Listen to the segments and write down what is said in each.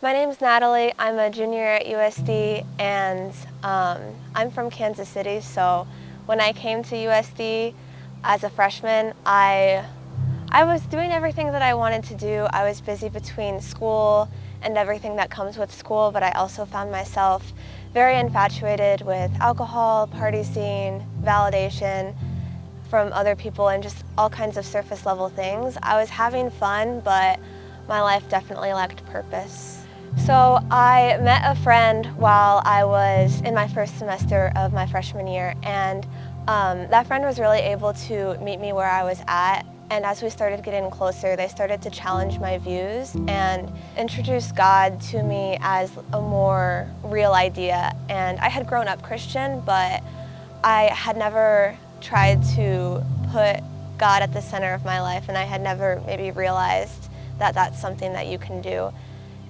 My name's Natalie. I'm a junior at USD, and I'm from Kansas City, so when I came to USD as a freshman, I was doing everything that I wanted to do. I was busy between school and everything that comes with school, but I also found myself very infatuated with alcohol, party scene, validation from other people, and just all kinds of surface level things. I was having fun, but my life definitely lacked purpose. So I met a friend while I was in my first semester of my freshman year, and that friend was really able to meet me where I was at. And as we started getting closer, they started to challenge my views and introduce God to me as a more real idea. And I had grown up Christian, but I had never tried to put God at the center of my life, and I had never maybe realized that that's something that you can do.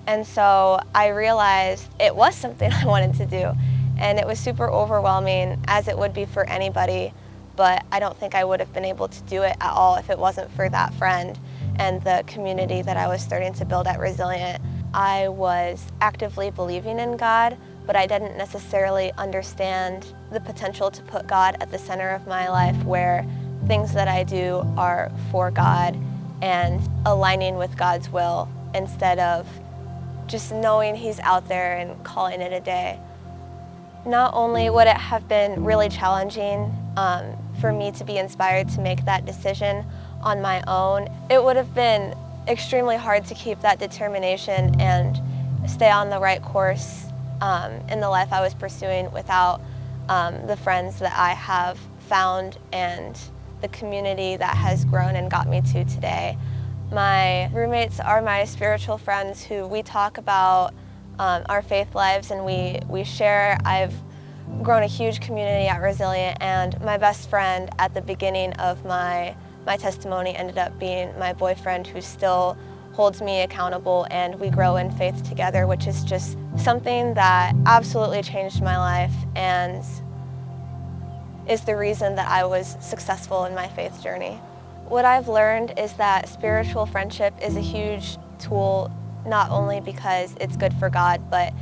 And so I realized it was something I wanted to do, and it was super overwhelming, as it would be for anybody, but I don't think I would have been able to do it at all if it wasn't for that friend and the community that I was starting to build at Resilient. I was actively believing in God, but I didn't necessarily understand the potential to put God at the center of my life, where things that I do are for God and aligning with God's will instead of just knowing He's out there and calling it a day. Not only would it have been really challenging for me to be inspired to make that decision on my own, it would have been extremely hard to keep that determination and stay on the right course in the life I was pursuing without the friends that I have found and the community that has grown and got me to today. My roommates are my spiritual friends who we talk about our faith lives, and we share. I've grown a huge community at Resilient, and my best friend at the beginning of my testimony ended up being my boyfriend, who still holds me accountable, and we grow in faith together, which is just something that absolutely changed my life and is the reason that I was successful in my faith journey. What I've learned is that spiritual friendship is a huge tool, not only because it's good for God, but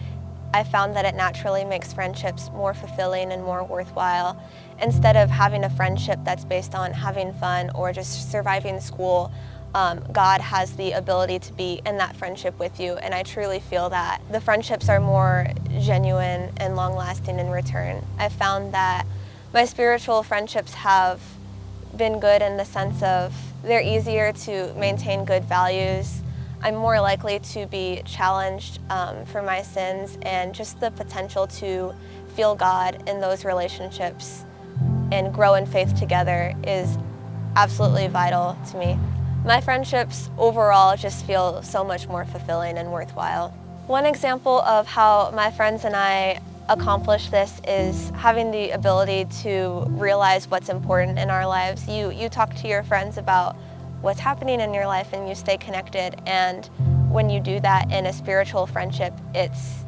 I found that it naturally makes friendships more fulfilling and more worthwhile. Instead of having a friendship that's based on having fun or just surviving school, God has the ability to be in that friendship with you, and I truly feel that the friendships are more genuine and long-lasting in return. I found that my spiritual friendships have been good in the sense of they're easier to maintain good values. I'm more likely to be challenged for my sins, and just the potential to feel God in those relationships and grow in faith together is absolutely vital to me. My friendships overall just feel so much more fulfilling and worthwhile. One example of how my friends and I accomplish this is having the ability to realize what's important in our lives. You talk to your friends about what's happening in your life and you stay connected, and when you do that in a spiritual friendship, it's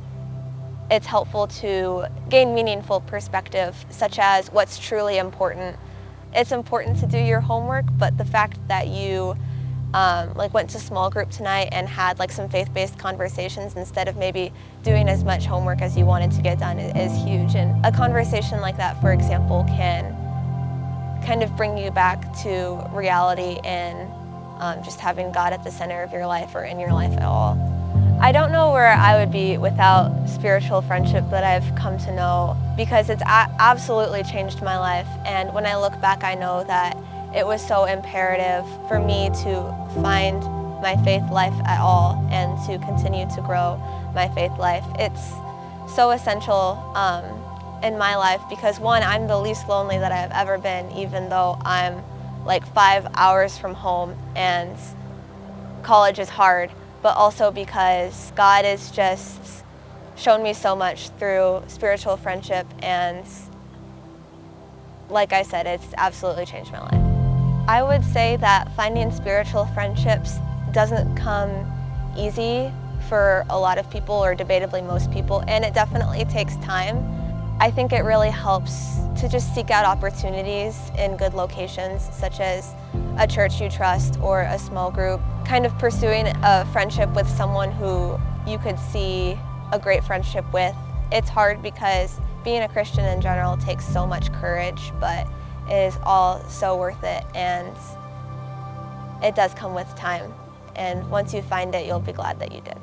helpful to gain meaningful perspective, such as what's truly important. It's important to do your homework, but the fact that you went to small group tonight and had some faith-based conversations instead of maybe doing as much homework as you wanted to get done is huge. And a conversation like that, for example, can kind of bring you back to reality and just having God at the center of your life or in your life at all. I don't know where I would be without spiritual friendship that I've come to know, because it's absolutely changed my life. And when I look back, I know that it was so imperative for me to find my faith life at all and to continue to grow my faith life. It's so essential in my life because, one, I'm the least lonely that I've ever been, even though I'm 5 hours from home and college is hard, but also because God has just shown me so much through spiritual friendship, and like I said, it's absolutely changed my life. I would say that finding spiritual friendships doesn't come easy for a lot of people, or debatably most people, and it definitely takes time. I think it really helps to just seek out opportunities in good locations, such as a church you trust or a small group. Kind of pursuing a friendship with someone who you could see a great friendship with. It's hard because being a Christian in general takes so much courage, but it is all so worth it, and it does come with time. And once you find it, you'll be glad that you did.